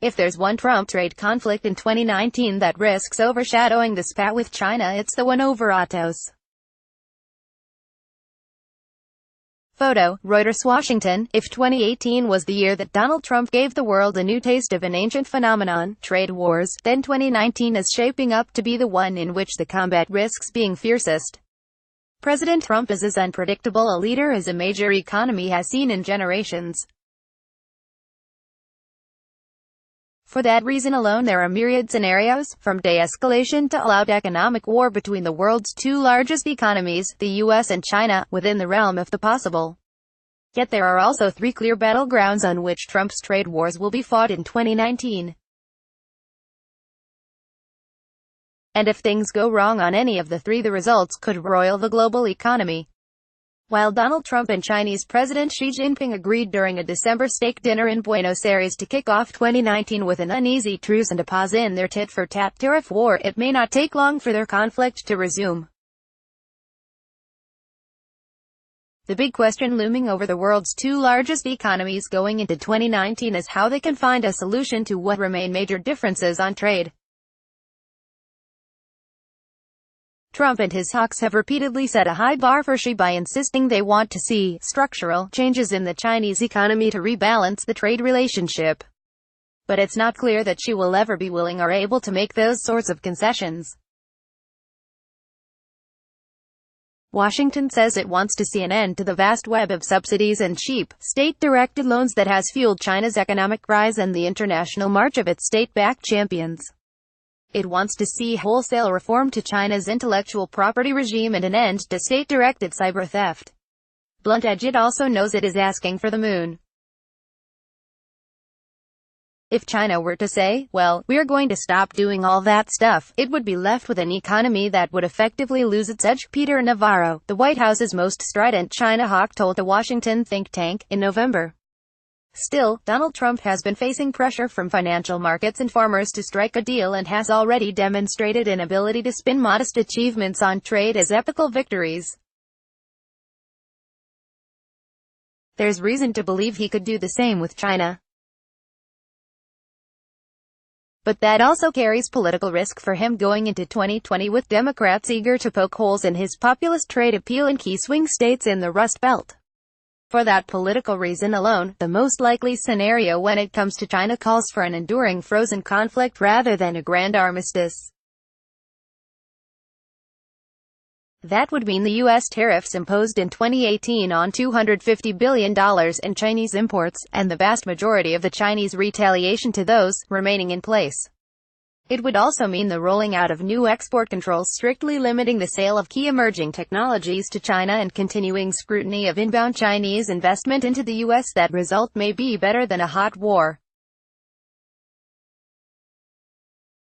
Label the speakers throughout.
Speaker 1: If there's one Trump trade conflict in 2019 that risks overshadowing the spat with China, it's the one over autos. Photo, ReutersWashington. If 2018 was the year that Donald Trump gave the world a new taste of an ancient phenomenon, trade wars, then 2019 is shaping up to be the one in which the combat risks being fiercest. President Trump is as unpredictable a leader as a major economy has seen in generations. For that reason alone, there are myriad scenarios, from de-escalation to all-out economic war between the world's two largest economies, the US and China, within the realm of the possible. Yet there are also three clear battlegrounds on which Trump's trade wars will be fought in 2019. And if things go wrong on any of the three, the results could roil the global economy. While Donald Trump and Chinese President Xi Jinping agreed during a December steak dinner in Buenos Aires to kick off 2019 with an uneasy truce and a pause in their tit-for-tat tariff war, it may not take long for their conflict to resume. The big question looming over the world's two largest economies going into 2019 is how they can find a solution to what remain major differences on trade. Trump and his hawks have repeatedly set a high bar for Xi by insisting they want to see structural changes in the Chinese economy to rebalance the trade relationship. But it's not clear that Xi will ever be willing or able to make those sorts of concessions. Washington says it wants to see an end to the vast web of subsidies and cheap, state-directed loans that has fueled China's economic rise and the international march of its state-backed champions. It wants to see wholesale reform to China's intellectual property regime and an end to state-directed cyber theft. Blunt edge, it also knows it is asking for the moon. If China were to say, well, we're going to stop doing all that stuff, it would be left with an economy that would effectively lose its edge. Peter Navarro, the White House's most strident China hawk, told the Washington think tank in November. Still, Donald Trump has been facing pressure from financial markets and farmers to strike a deal and has already demonstrated an ability to spin modest achievements on trade as epical victories. There's reason to believe he could do the same with China. But that also carries political risk for him going into 2020, with Democrats eager to poke holes in his populist trade appeal in key swing states in the Rust Belt. For that political reason alone, the most likely scenario when it comes to China calls for an enduring frozen conflict rather than a grand armistice. That would mean the U.S. tariffs imposed in 2018 on $250 billion in Chinese imports, and the vast majority of the Chinese retaliation to those, remaining in place. It would also mean the rolling out of new export controls strictly limiting the sale of key emerging technologies to China and continuing scrutiny of inbound Chinese investment into the U.S. That result may be better than a hot war.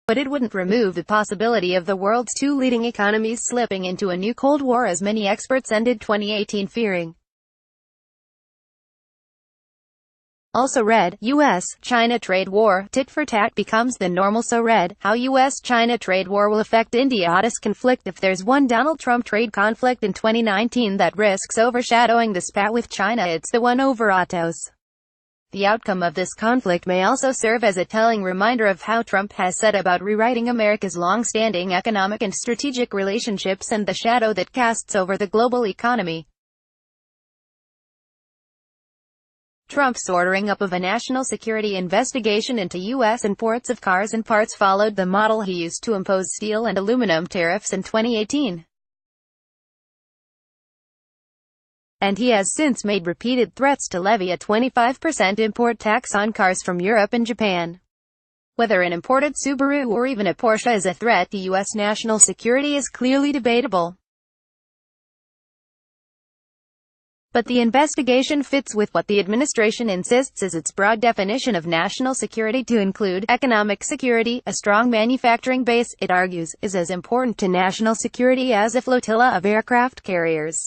Speaker 1: But it wouldn't remove the possibility of the world's two leading economies slipping into a new Cold War, as many experts ended 2018 fearing. Also read, U.S.-China trade war, tit-for-tat becomes the normal. So read, how U.S.-China trade war will affect India-Otis conflict. If there's one Donald Trump trade conflict in 2019 that risks overshadowing the spat with China, it's the one over autos. The outcome of this conflict may also serve as a telling reminder of how Trump has set about rewriting America's long-standing economic and strategic relationships and the shadow that casts over the global economy. Trump's ordering up of a national security investigation into U.S. imports of cars and parts followed the model he used to impose steel and aluminum tariffs in 2018. And he has since made repeated threats to levy a 25% import tax on cars from Europe and Japan. Whether an imported Subaru or even a Porsche is a threat to U.S. national security is clearly debatable. But the investigation fits with what the administration insists is its broad definition of national security to include economic security. A strong manufacturing base, it argues, is as important to national security as a flotilla of aircraft carriers.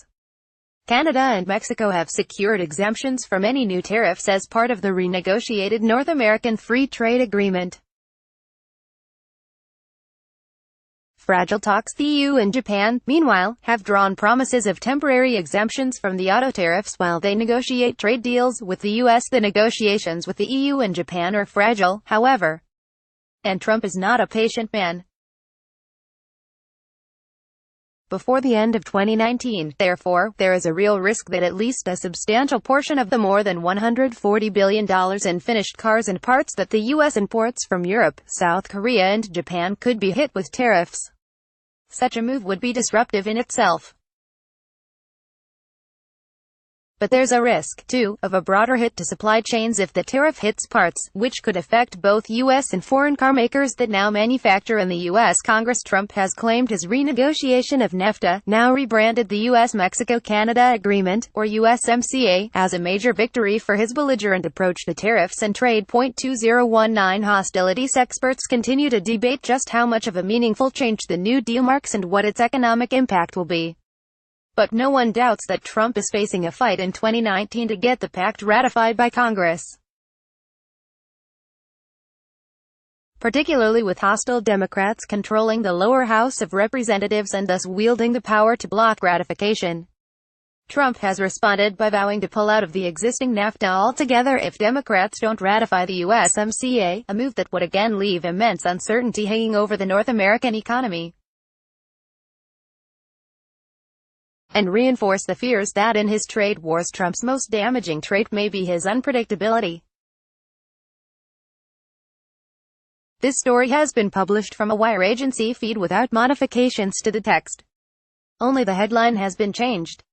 Speaker 1: Canada and Mexico have secured exemptions from any new tariffs as part of the renegotiated North American Free Trade Agreement. Fragile talks. The EU and Japan, meanwhile, have drawn promises of temporary exemptions from the auto tariffs while they negotiate trade deals with the US. The negotiations with the EU and Japan are fragile, however. And Trump is not a patient man. Before the end of 2019, therefore, there is a real risk that at least a substantial portion of the more than $140 billion in finished cars and parts that the U.S. imports from Europe, South Korea and Japan could be hit with tariffs. Such a move would be disruptive in itself. But there's a risk, too, of a broader hit to supply chains if the tariff hits parts, which could affect both U.S. and foreign car makers that now manufacture in the U.S. Congress. Trump has claimed his renegotiation of NAFTA, now rebranded the U.S.-Mexico-Canada Agreement, or USMCA, as a major victory for his belligerent approach to tariffs and trade. 2019 Hostilities. Experts continue to debate just how much of a meaningful change the New Deal marks and what its economic impact will be. But no one doubts that Trump is facing a fight in 2019 to get the pact ratified by Congress, particularly with hostile Democrats controlling the lower house of representatives and thus wielding the power to block ratification. Trump has responded by vowing to pull out of the existing NAFTA altogether if Democrats don't ratify the USMCA, a move that would again leave immense uncertainty hanging over the North American economy, and reinforce the fears that in his trade wars Trump's most damaging trait may be his unpredictability. This story has been published from a Wire agency feed without modifications to the text. Only the headline has been changed.